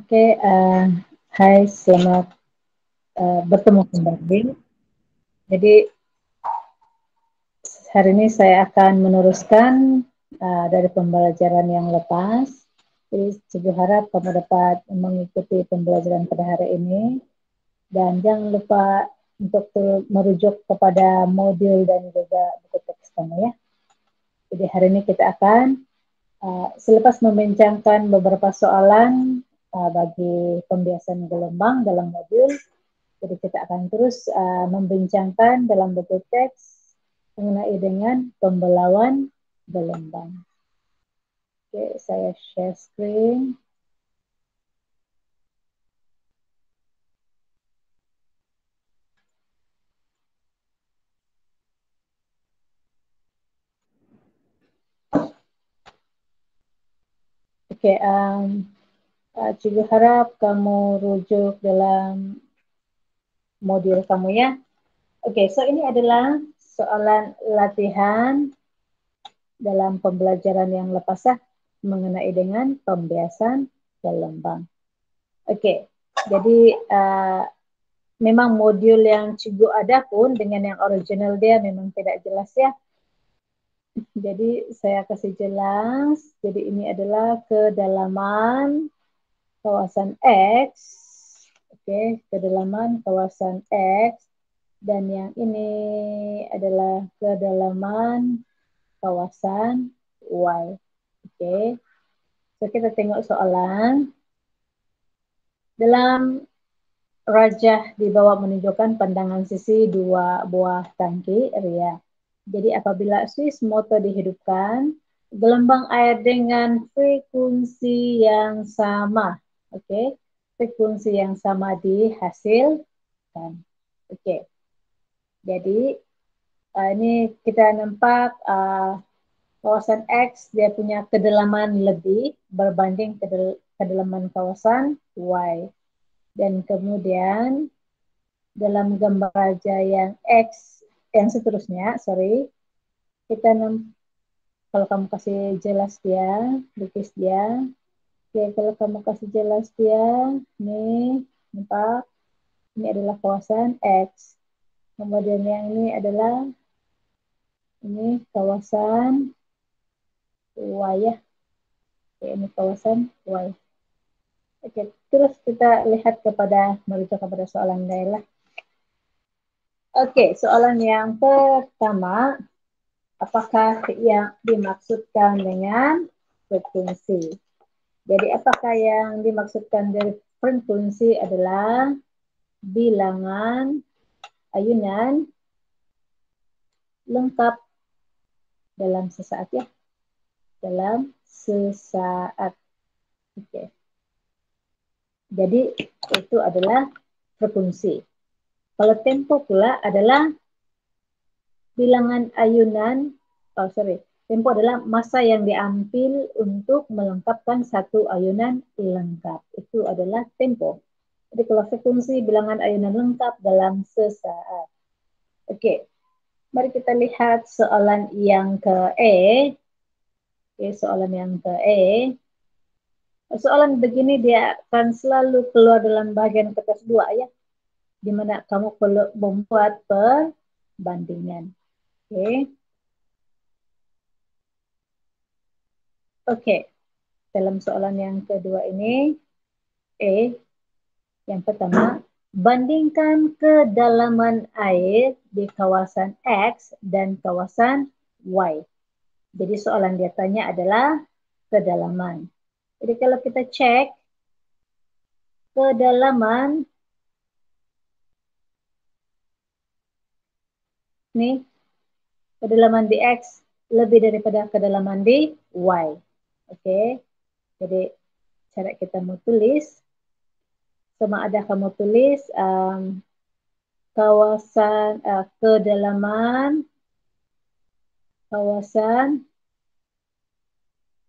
Oke, hai, selamat bertemu kembali. Jadi hari ini saya akan meneruskan dari pembelajaran yang lepas. Jadi saya harap kamu dapat mengikuti pembelajaran pada hari ini. Dan jangan lupa untuk merujuk kepada modul dan juga buku teks kamu ya. Jadi hari ini kita akan selepas membincangkan beberapa soalan bagi pembiasan gelombang dalam modul. Jadi kita akan terus membincangkan dalam bentuk teks mengenai dengan pembelauan gelombang. Oke, saya share screen. Oke, Cikgu harap kamu rujuk dalam modul kamu ya. Oke, so ini adalah soalan latihan dalam pembelajaran yang lepas mengenai dengan pembiasan gelombang. Oke, jadi memang modul yang Cikgu ada pun dengan yang original dia memang tidak jelas ya. Jadi saya kasih jelas. Jadi ini adalah kedalaman kawasan X. Oke, kedalaman kawasan X. Dan yang ini adalah kedalaman kawasan Y. Oke. So kita tengok soalan. Dalam rajah di bawah menunjukkan pandangan sisi dua buah tangki ria. Jadi apabila Swiss motor dihidupkan, gelombang air dengan frekuensi yang sama, oke, frekuensi yang sama dihasilkan, oke. Jadi ini kita nampak kawasan X dia punya kedalaman lebih berbanding kedalaman kawasan Y. Dan kemudian dalam gambar raja yang X, yang seterusnya, kita kalau kamu kasih jelas dia, lukis dia. Oke, kalau kamu kasih jelas dia, nih, nampak, ini adalah kawasan X. Kemudian yang ini adalah, ini kawasan Y ya. Oke, ini kawasan Y. Oke, terus kita lihat merujuk kepada soalan lain lah. Oke, soalan yang pertama, apakah yang dimaksudkan dengan frekuensi? Jadi apakah yang dimaksudkan dari frekuensi adalah bilangan ayunan lengkap dalam sesaat ya. Dalam sesaat. Oke. Jadi itu adalah frekuensi. Kalau tempo pula adalah bilangan ayunan, tempo adalah masa yang diambil untuk melengkapkan satu ayunan lengkap. Itu adalah tempo. Jadi kalau frekuensi bilangan ayunan lengkap dalam sesaat. Oke, mari kita lihat soalan yang ke E. Oke, soalan yang ke E. Soalan begini dia akan selalu keluar dalam bagian kertas 2 ya. Di mana kamu perlu membuat perbandingan. Oke. Oke. Dalam soalan yang kedua ini, yang pertama, bandingkan kedalaman air di kawasan X dan kawasan Y. Jadi soalan dia tanya adalah kedalaman. Jadi kalau kita cek kedalaman, nih, kedalaman di X lebih daripada kedalaman di Y. Oke, jadi cara kita mau tulis, sama ada kamu tulis kawasan kedalaman kawasan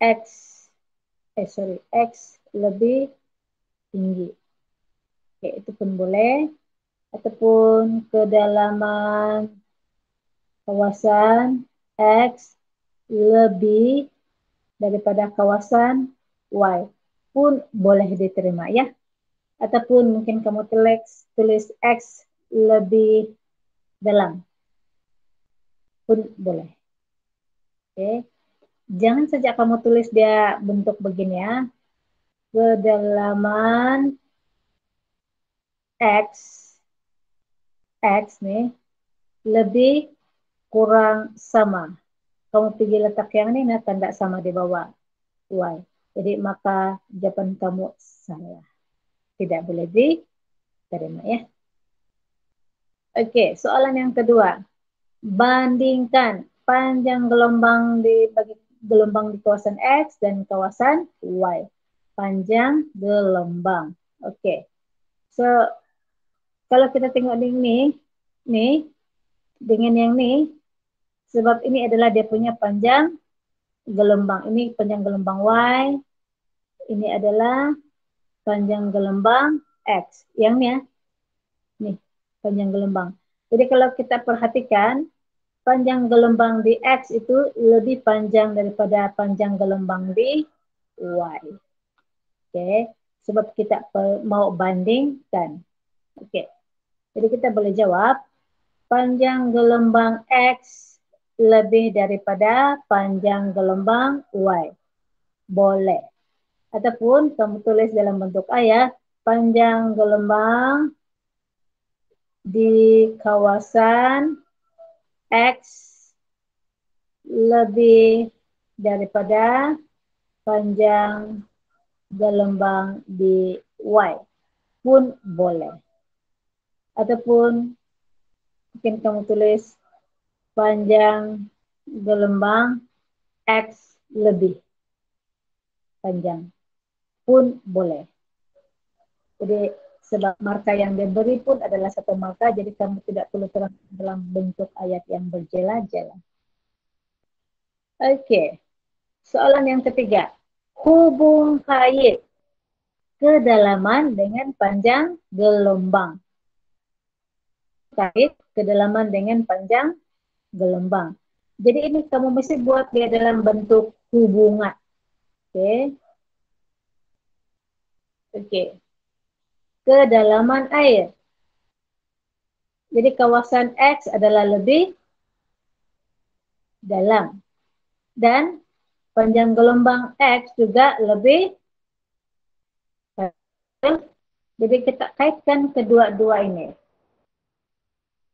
X lebih tinggi. Oke, itu pun boleh. Ataupun kedalaman kawasan X lebih daripada kawasan Y. pun boleh diterima ya. Ataupun mungkin kamu tulis X lebih dalam pun boleh. Oke. Jangan saja kamu tulis dia bentuk begini ya. Kedalaman X nih lebih kurang sama. Kamu pergi letak yang ini, nah tanda sama di bawah Y. Jadi maka jawaban kamu salah. Tidak boleh diterima ya. Oke, soalan yang kedua. Bandingkan panjang gelombang di kawasan X dan kawasan Y. Panjang gelombang. Oke. So, kalau kita tengok nih, dengan yang nih, sebab ini adalah dia punya panjang gelombang. Ini panjang gelombang Y, ini adalah panjang gelombang X. Yang nih, panjang gelombang. Jadi kalau kita perhatikan, panjang gelombang di X itu lebih panjang daripada panjang gelombang di Y. Oke, sebab kita mau bandingkan. Oke, jadi kita boleh jawab, panjang gelombang X lebih daripada panjang gelombang Y. Boleh. Ataupun kamu tulis dalam bentuk ayat, panjang gelombang di kawasan X lebih daripada panjang gelombang di Y pun boleh. Ataupun mungkin kamu tulis panjang gelombang X lebih panjang pun boleh. Jadi sebab marka yang diberi pun adalah satu marka, jadi kamu tidak perlu terang dalam bentuk ayat yang berjela-jela. Oke, soalan yang ketiga. Hubung kait kedalaman dengan panjang gelombang. Kait kedalaman dengan panjang gelombang. Jadi ini kamu mesti buat dia dalam bentuk hubungan. Oke. Oke. Kedalaman air. Jadi kawasan X adalah lebih dalam. Dan panjang gelombang X juga lebih dalam. Jadi kita kaitkan kedua-dua ini.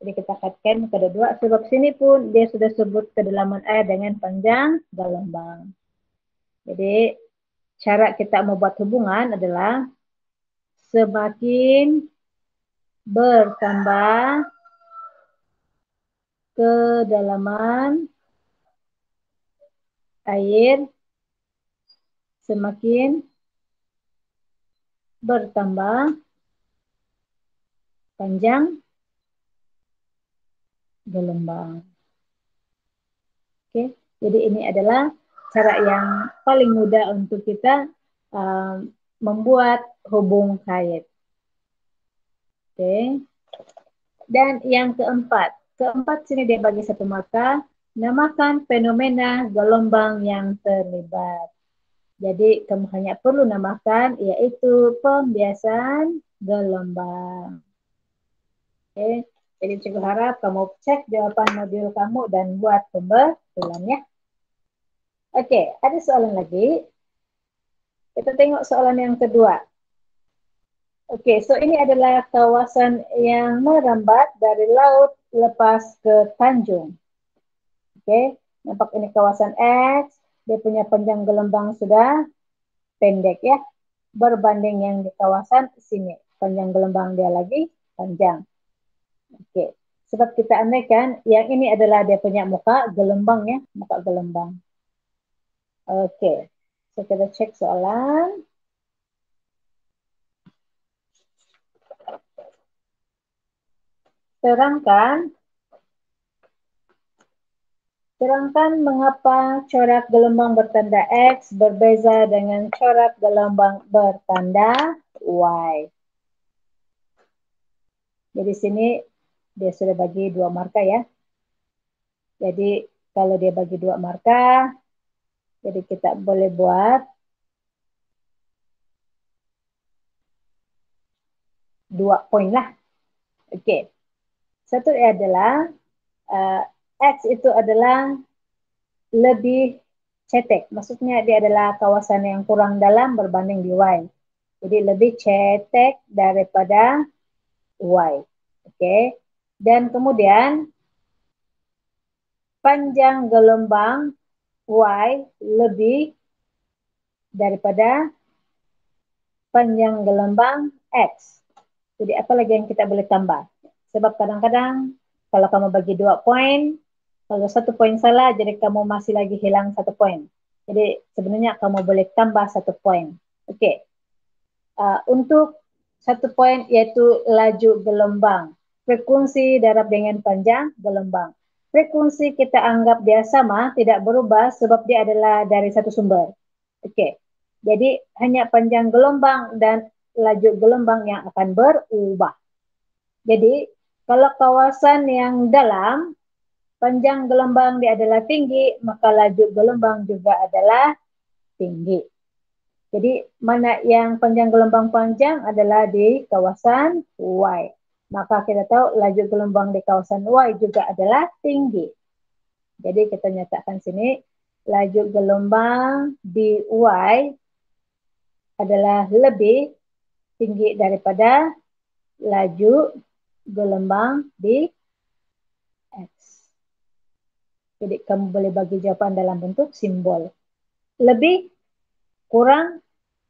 Jadi kita kaitkan kedua, sebab sini pun dia sudah sebut kedalaman air dengan panjang gelombang. Jadi cara kita membuat hubungan adalah semakin bertambah kedalaman air, semakin bertambah panjang gelombang. Oke, jadi ini adalah cara yang paling mudah untuk kita membuat hubung kait. Oke. Dan yang keempat sini dia bagi satu marka, namakan fenomena gelombang yang terlibat. Jadi kamu hanya perlu namakan yaitu pembiasan gelombang. Oke. Jadi cikgu harap kamu cek jawaban modul kamu dan buat pembetulan ya. Oke, ada soalan lagi. Kita tengok soalan yang kedua. Oke, so ini adalah kawasan yang merambat dari laut lepas ke tanjung. Oke, nampak ini kawasan X, dia punya panjang gelombang sudah pendek ya, berbanding yang di kawasan sini. Panjang gelombang dia lagi panjang. Oke, sebab kita andaikan yang ini adalah dia punya muka gelombang ya, muka gelombang. Oke, so kita cek soalan. Terangkan mengapa corak gelombang bertanda X berbeza dengan corak gelombang bertanda Y. Jadi sini dia sudah bagi dua marka ya. Jadi kalau dia bagi dua marka, jadi kita boleh buat 2 poin lah. Okey. Satu adalah X itu adalah lebih cetek. Maksudnya dia adalah kawasan yang kurang dalam berbanding di Y. Jadi lebih cetek daripada Y. Okey. Dan kemudian panjang gelombang Y lebih daripada panjang gelombang X. Jadi apa lagi yang kita boleh tambah? Sebab kadang-kadang kalau kamu bagi 2 poin, kalau 1 poin salah, jadi kamu masih lagi hilang 1 poin. Jadi sebenarnya kamu boleh tambah 1 poin. Okey. Untuk 1 poin iaitu laju gelombang. Frekuensi darab dengan panjang gelombang. Frekuensi kita anggap dia sama, tidak berubah sebab dia adalah dari satu sumber. Okey. Jadi hanya panjang gelombang dan laju gelombang yang akan berubah. Jadi kalau kawasan yang dalam, panjang gelombang dia adalah tinggi, maka laju gelombang juga adalah tinggi. Jadi mana yang panjang gelombang panjang adalah di kawasan Y. Maka kita tahu laju gelombang di kawasan Y juga adalah tinggi. Jadi kita nyatakan sini laju gelombang di Y adalah lebih tinggi daripada laju gelombang di X. Jadi kamu boleh bagi jawapan dalam bentuk simbol. Lebih, kurang,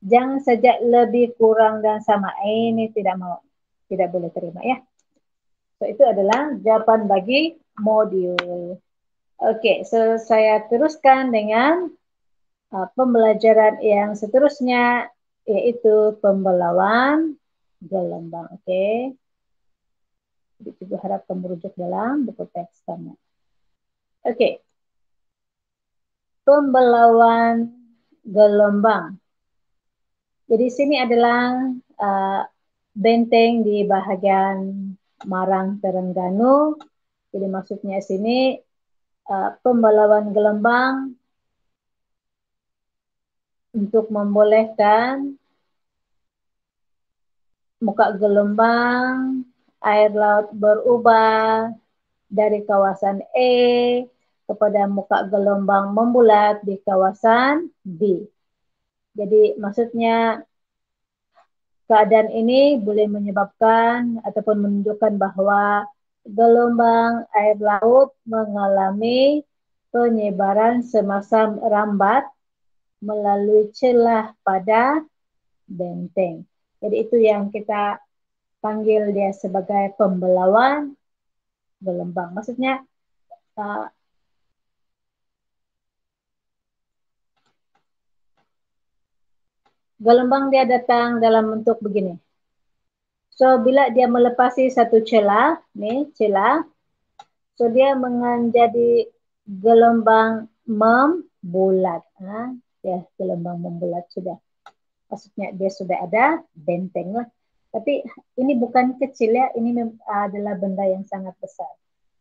jangan saja lebih, kurang, dan sama. Ini tidak boleh terima ya. So itu adalah jawapan bagi modul. Oke, so saya teruskan dengan pembelajaran yang seterusnya, yaitu pembelauan gelombang. Oke. Jadi Ibu harap kamu rujuk dalam buku teks kamu. Oke. Pembelauan gelombang. Jadi sini adalah benteng di bahagian Marang Terengganu. Jadi maksudnya sini pembelauan gelombang untuk membolehkan muka gelombang air laut berubah dari kawasan E kepada muka gelombang membulat di kawasan B. Jadi maksudnya keadaan ini boleh menyebabkan ataupun menunjukkan bahawa gelombang air laut mengalami penyebaran semasa rambat melalui celah pada benteng. Jadi itu yang kita panggil dia sebagai pembelauan gelombang. Maksudnya gelombang dia datang dalam bentuk begini. So bila dia melepasi satu celah, nih celah, so dia menjadi gelombang membulat. Ya, gelombang membulat sudah. Maksudnya dia sudah ada benteng lah. Tapi ini bukan kecil ya, ini adalah benda yang sangat besar.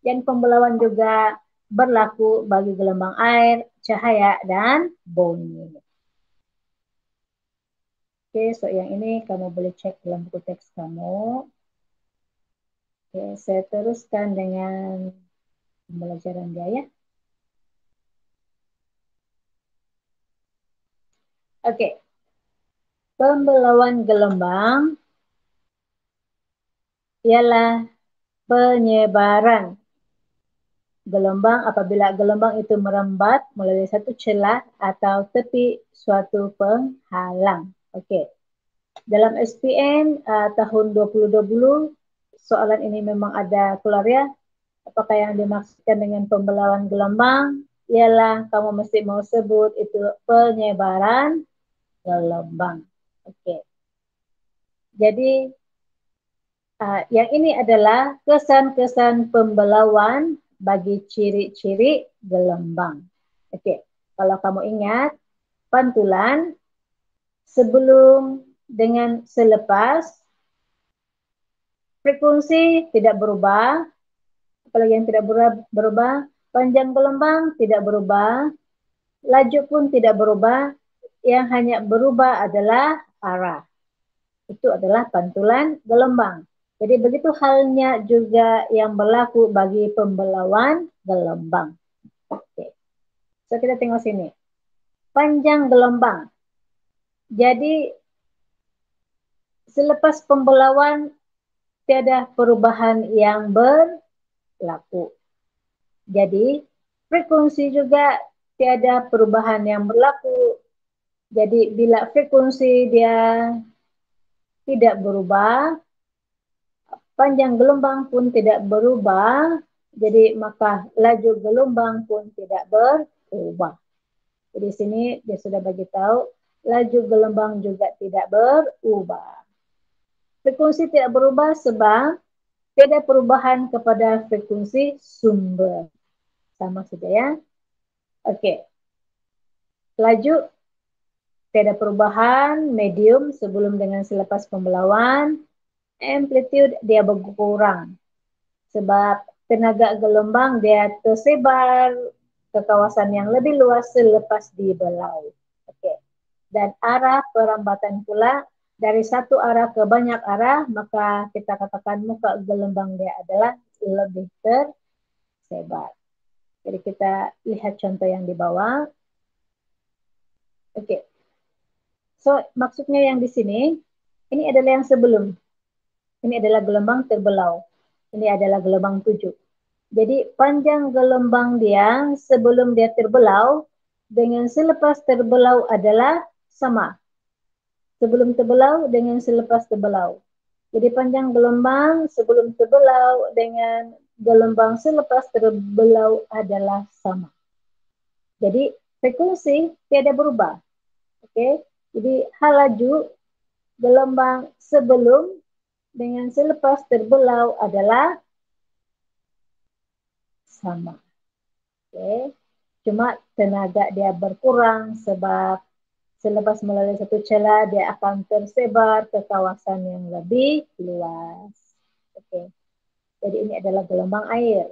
Dan pembelauan juga berlaku bagi gelombang air, cahaya, dan bunyi. Oke, so yang ini kamu boleh cek dalam buku teks kamu. Oke, saya teruskan dengan pembelajaran dia ya. Oke, pembelauan gelombang ialah penyebaran gelombang apabila gelombang itu merambat melalui satu celah atau tepi suatu penghalang. Okey. Dalam SPM tahun 2020, soalan ini memang ada keluar ya. Apakah yang dimaksudkan dengan pembelauan gelombang? Ialah kamu mesti mau sebut itu penyebaran gelombang. Okey. Jadi yang ini adalah kesan-kesan pembelauan bagi ciri-ciri gelombang. Okey, kalau kamu ingat pantulan sebelum dengan selepas frekuensi tidak berubah, apalagi yang tidak berubah, panjang gelombang tidak berubah, laju pun tidak berubah, yang hanya berubah adalah arah. Itu adalah pantulan gelombang. Jadi begitu halnya juga yang berlaku bagi pembelauan gelombang. Oke. So kita tengok sini. Panjang gelombang. Jadi selepas pembelauan tiada perubahan yang berlaku. Jadi frekuensi juga tiada perubahan yang berlaku. Jadi bila frekuensi dia tidak berubah, panjang gelombang pun tidak berubah, jadi maka laju gelombang pun tidak berubah. Jadi sini dia sudah bagi tahu laju gelombang juga tidak berubah. Frekuensi tidak berubah sebab tidak perubahan kepada frekuensi sumber. Sama saja ya. Oke. Laju tidak perubahan medium sebelum dengan selepas pembelauan. Amplitude dia berkurang sebab tenaga gelombang dia tersebar ke kawasan yang lebih luas selepas dibelau. Okey. Dan arah perambatan pula dari satu arah ke banyak arah, maka kita katakan muka gelombang dia adalah lebih tersebar. Jadi kita lihat contoh yang di bawah. Okey. So maksudnya yang di sini, ini adalah yang sebelum. Ini adalah gelombang terbelau. Ini adalah gelombang 7. Jadi panjang gelombang dia sebelum dia terbelau dengan selepas terbelau adalah sama. Sebelum terbelau dengan selepas terbelau. Jadi panjang gelombang sebelum terbelau dengan gelombang selepas terbelau adalah sama. Jadi frekuensi tiada berubah. Okey. Jadi hal laju gelombang sebelum dengan selepas terbelau adalah sama. Okay. Cuma tenaga dia berkurang sebab selepas melalui satu celah dia akan tersebar ke kawasan yang lebih luas. Okay. Jadi ini adalah gelombang air.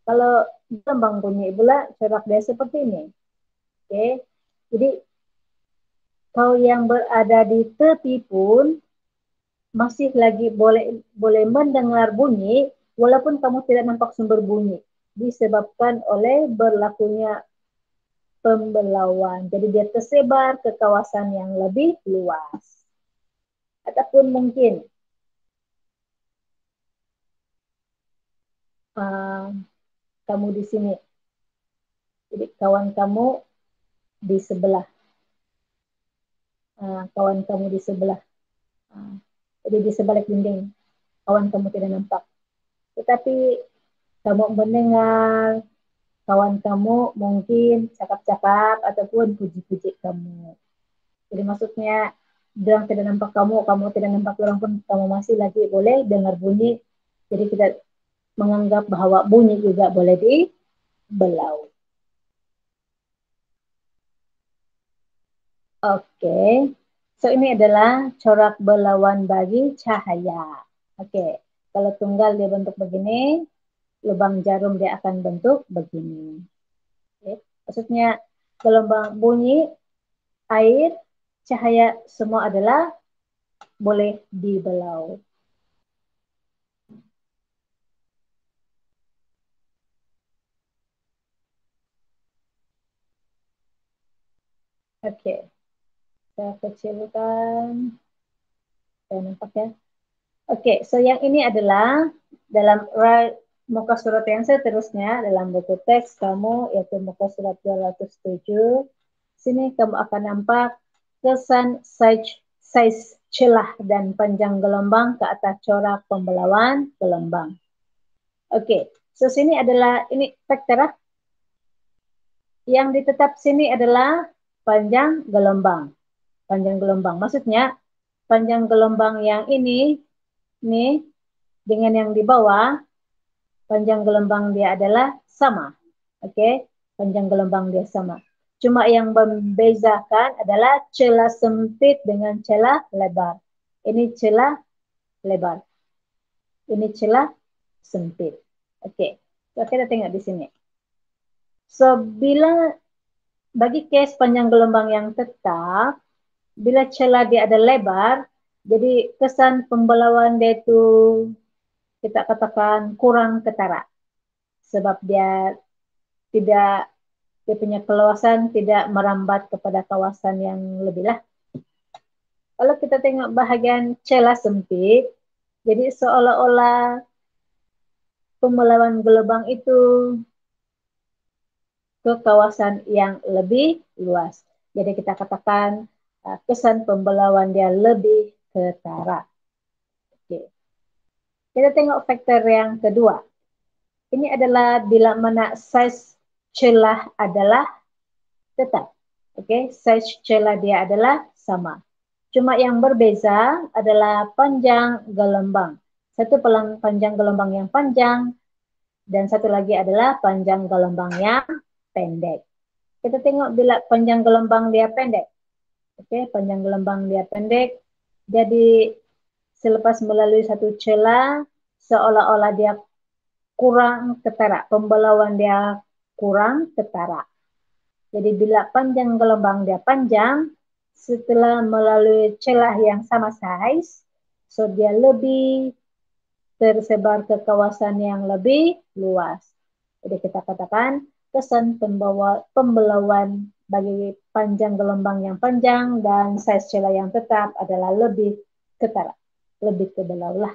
Kalau gelombang bunyi pula corak dia seperti ini. Okay. Jadi kau yang berada di tepi pun masih lagi boleh mendengar bunyi walaupun kamu tidak nampak sumber bunyi disebabkan oleh berlakunya pembelauan. Jadi dia tersebar ke kawasan yang lebih luas. Ataupun mungkin kamu di sini. Jadi kawan kamu di sebelah. Kawan kamu di sebelah. Jadi di sebalik dinding. Kawan kamu tidak nampak. Tetapi kamu mendengar kawan kamu mungkin cakap-cakap ataupun puji-puji kamu. Jadi maksudnya dia tidak nampak kamu, kamu tidak nampak orang pun kamu masih lagi boleh dengar bunyi. Jadi kita menganggap bahwa bunyi juga boleh dibelau. Oke. So ini adalah corak belauan bagi cahaya. Oke. Kalau tunggal dia bentuk begini, lubang jarum dia akan bentuk begini. Oke. Maksudnya gelombang bunyi, air, cahaya semua adalah boleh dibelau. Oke. Saya kecilkan. Saya nampak ya. Oke, so yang ini adalah dalam muka surat yang seterusnya dalam buku teks kamu yaitu muka surat 207. Sini kamu akan nampak kesan size celah dan panjang gelombang ke atas corak pembelauan gelombang. Oke, so sini adalah ini vektor. Yang ditetap sini adalah panjang gelombang. Panjang gelombang. Maksudnya panjang gelombang yang ini dengan yang di bawah panjang gelombang dia adalah sama. Oke, panjang gelombang dia sama. Cuma yang membezakan adalah celah sempit dengan celah lebar. Ini celah lebar. Ini celah sempit. Oke, kita tengok di sini. So, bila bagi case panjang gelombang yang tetap, bila celah dia ada lebar, Jadi kesan pembelauan dia itu kita katakan kurang ketara. Sebab dia tidak, dia punya keluasan tidak merambat kepada kawasan yang lebih lah. Kalau kita tengok bahagian celah sempit, jadi seolah-olah pembelauan gelombang itu ke kawasan yang lebih luas. Jadi kita katakan kesan pembelauan dia lebih ketara. Oke. Kita tengok faktor yang kedua. Ini adalah bila mana saiz celah adalah tetap. Oke, saiz celah dia adalah sama. Cuma yang berbeza adalah panjang gelombang. Satu panjang gelombang yang panjang dan satu lagi adalah panjang gelombang yang pendek. Kita tengok bila panjang gelombang dia pendek. Oke, panjang gelombang dia pendek. Jadi selepas melalui satu celah, seolah-olah dia kurang ketara. Pembelauan dia kurang ketara. Jadi bila panjang gelombang dia panjang, setelah melalui celah yang sama saiz, so dia lebih tersebar ke kawasan yang lebih luas. Jadi kita katakan kesan pembelauan bagi panjang gelombang yang panjang dan saiz celah yang tetap adalah lebih ketara, lebih terbelau lah.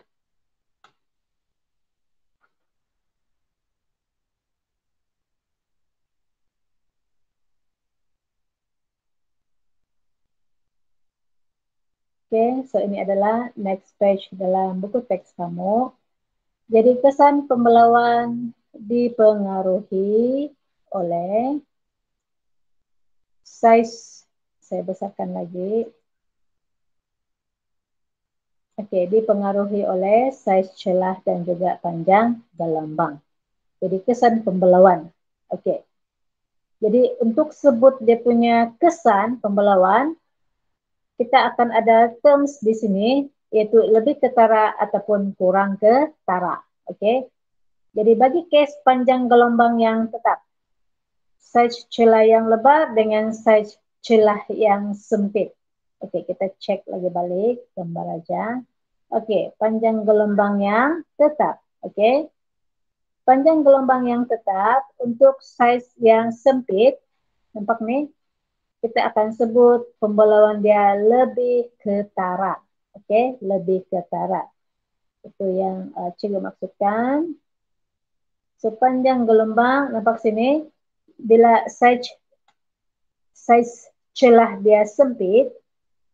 Oke, so ini adalah next page dalam buku teks kamu. Jadi kesan pembelauan dipengaruhi oleh size, saya besarkan lagi. Oke, dipengaruhi oleh size celah dan juga panjang gelombang. Jadi kesan pembelauan. Oke. Jadi untuk sebut dia punya kesan pembelauan, kita akan ada terms di sini, yaitu lebih ketara ataupun kurang ketara. Oke. Jadi bagi case panjang gelombang yang tetap, size celah yang lebar dengan size celah yang sempit. Oke, kita cek lagi balik gambar aja. Oke, panjang gelombang yang tetap. Oke. Panjang gelombang yang tetap untuk size yang sempit, nampak nih, kita akan sebut pembelauan dia lebih ketara. Oke, lebih ketara. Itu yang cikgu maksudkan. Sepanjang gelombang, nampak sini, bila size celah dia sempit,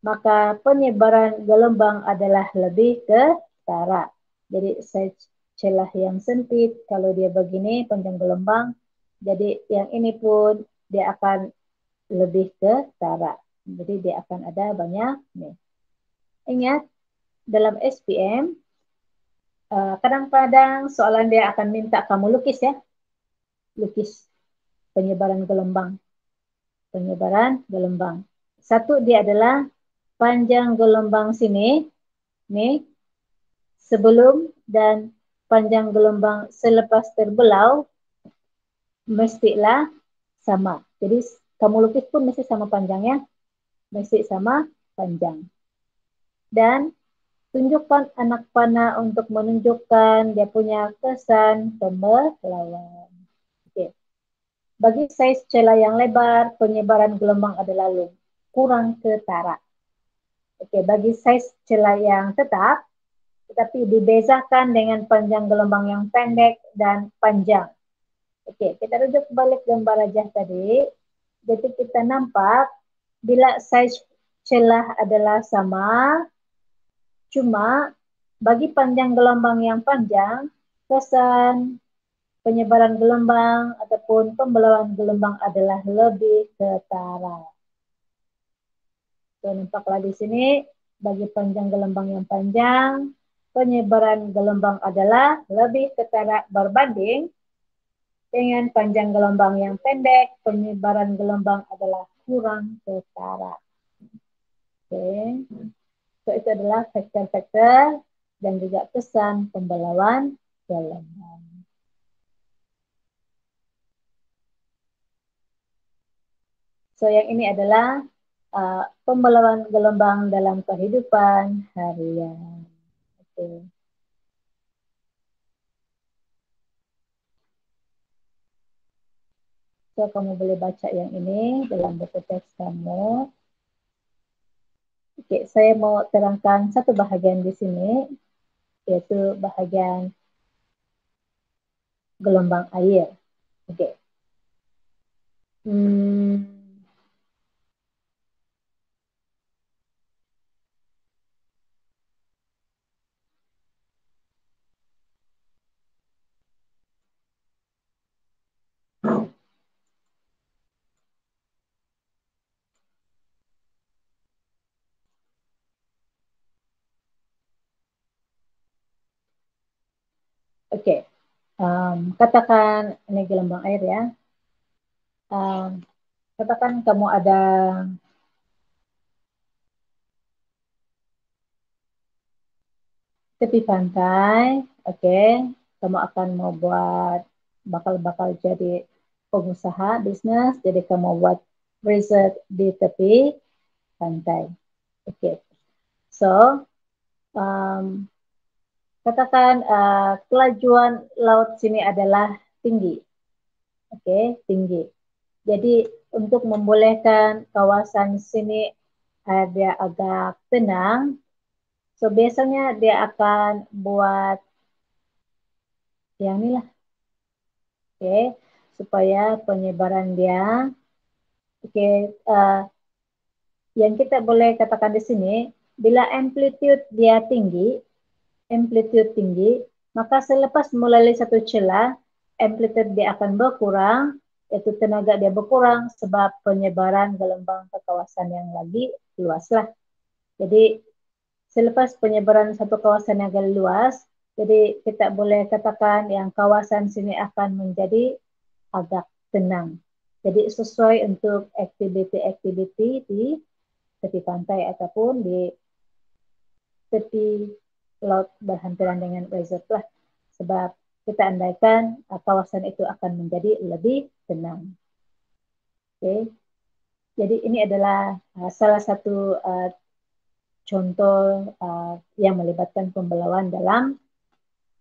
maka penyebaran gelombang adalah lebih ketara. Jadi size celah yang sempit, kalau dia begini panjang gelombang, jadi yang ini pun dia akan lebih ketara. Jadi dia akan ada banyak nih. Ingat, dalam SPM, kadang-kadang soalan dia akan minta kamu lukis ya. Lukis penyebaran gelombang. Penyebaran gelombang. Satu dia adalah panjang gelombang sini, nih, sebelum dan panjang gelombang selepas terbelau, mestilah sama. Jadi kamu lukis pun mesti sama panjangnya, mesti sama panjang. Dan tunjukkan anak panah untuk menunjukkan dia punya kesan pembelauan. Oke. Bagi size celah yang lebar, penyebaran gelombang adalah kurang ketara. Oke, bagi size celah yang tetap, tetapi dibezakan dengan panjang gelombang yang pendek dan panjang. Oke, kita rujuk balik gambar aja tadi. Jadi kita nampak bila size celah adalah sama, cuma bagi panjang gelombang yang panjang, kesan penyebaran gelombang ataupun pembelauan gelombang adalah lebih ketara. So, nampaklah di sini, bagi panjang gelombang yang panjang, penyebaran gelombang adalah lebih ketara berbanding dengan panjang gelombang yang pendek, penyebaran gelombang adalah kurang ketara. Oke. So, itu adalah faktor-faktor dan juga kesan pembelauan gelombang. So, yang ini adalah pembelawan gelombang dalam kehidupan harian. Oke. So, kamu boleh baca yang ini dalam buku teks kamu. Oke, saya mau terangkan satu bahagian di sini, yaitu bahagian gelombang air. Oke. Hmm, Oke, katakan ini gelombang air ya. Katakan kamu ada tepi pantai, oke, kamu akan mau buat bakal jadi pengusaha bisnis, jadi kamu buat resort di tepi pantai, oke. So, um, katakan kelajuan laut sini adalah tinggi, oke, tinggi. Jadi untuk membolehkan kawasan sini ada agak tenang, so biasanya dia akan buat yang ini lah, oke, supaya penyebaran dia, oke, yang kita boleh katakan di sini, bila amplitude tinggi, maka selepas melalui satu celah, amplitude dia akan berkurang, yaitu tenaga dia berkurang sebab penyebaran gelombang ke kawasan yang lagi luas lah. Jadi selepas penyebaran satu kawasan yang agak luas, jadi kita boleh katakan yang kawasan sini akan menjadi agak tenang. Jadi sesuai untuk aktiviti-aktiviti di tepi pantai ataupun di tepi laut berhampiran dengan resort lah. Sebab kita andaikan kawasan itu akan menjadi lebih tenang. Oke. Jadi ini adalah salah satu contoh yang melibatkan pembelauan dalam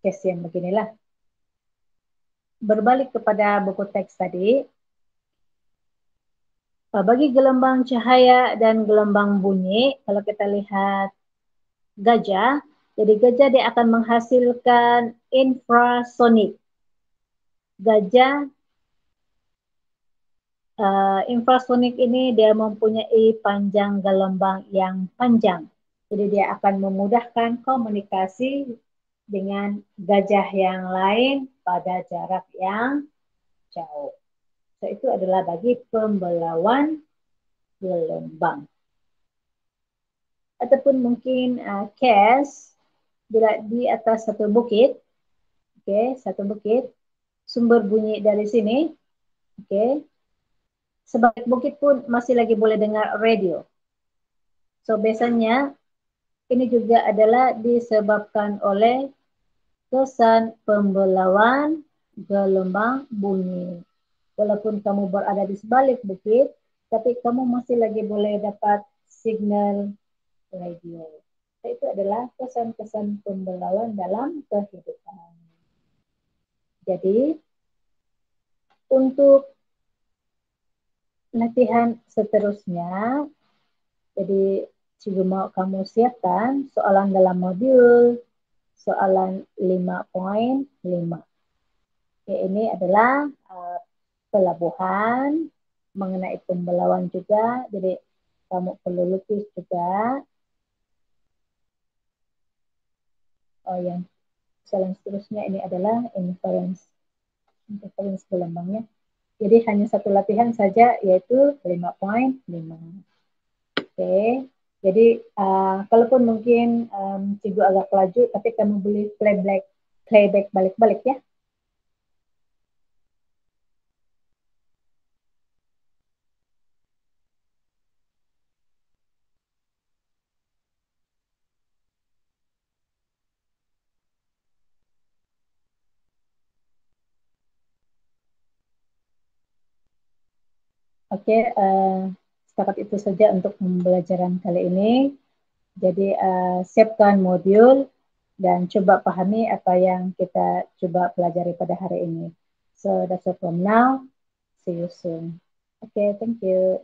case yang beginilah. Berbalik kepada buku teks tadi, bagi gelombang cahaya dan gelombang bunyi, kalau kita lihat gajah, jadi gajah dia akan menghasilkan infrasonik. Gajah infrasonik ini dia mempunyai panjang gelombang yang panjang. Jadi dia akan memudahkan komunikasi dengan gajah yang lain pada jarak yang jauh. So, itu adalah bagi pembelauan gelombang. Ataupun mungkin case bila di atas satu bukit, oke, satu bukit, sumber bunyi dari sini, oke, sebalik bukit pun masih lagi boleh dengar radio. So biasanya ini juga adalah disebabkan oleh kesan pembelauan gelombang bunyi. Walaupun kamu berada di sebalik bukit, tapi kamu masih lagi boleh dapat signal radio. Itu adalah kesan-kesan pembelauan dalam kehidupan. Jadi, untuk latihan seterusnya, jadi juga mau kamu siapkan soalan dalam modul soalan 5.5. Ini adalah pelabuhan mengenai pembelauan juga, jadi kamu perlu lukis juga. Oh, yang soalan seterusnya ini adalah inference gelombangnya. Jadi hanya satu latihan saja, yaitu 5.5. Oke, jadi kalaupun mungkin Cikgu agak laju, tapi kamu boleh playback balik-balik ya. Oke, setakat itu saja untuk pembelajaran kali ini. Jadi siapkan modul dan coba pahami apa yang kita coba pelajari pada hari ini. So that's all from now. See you soon. Okay, thank you.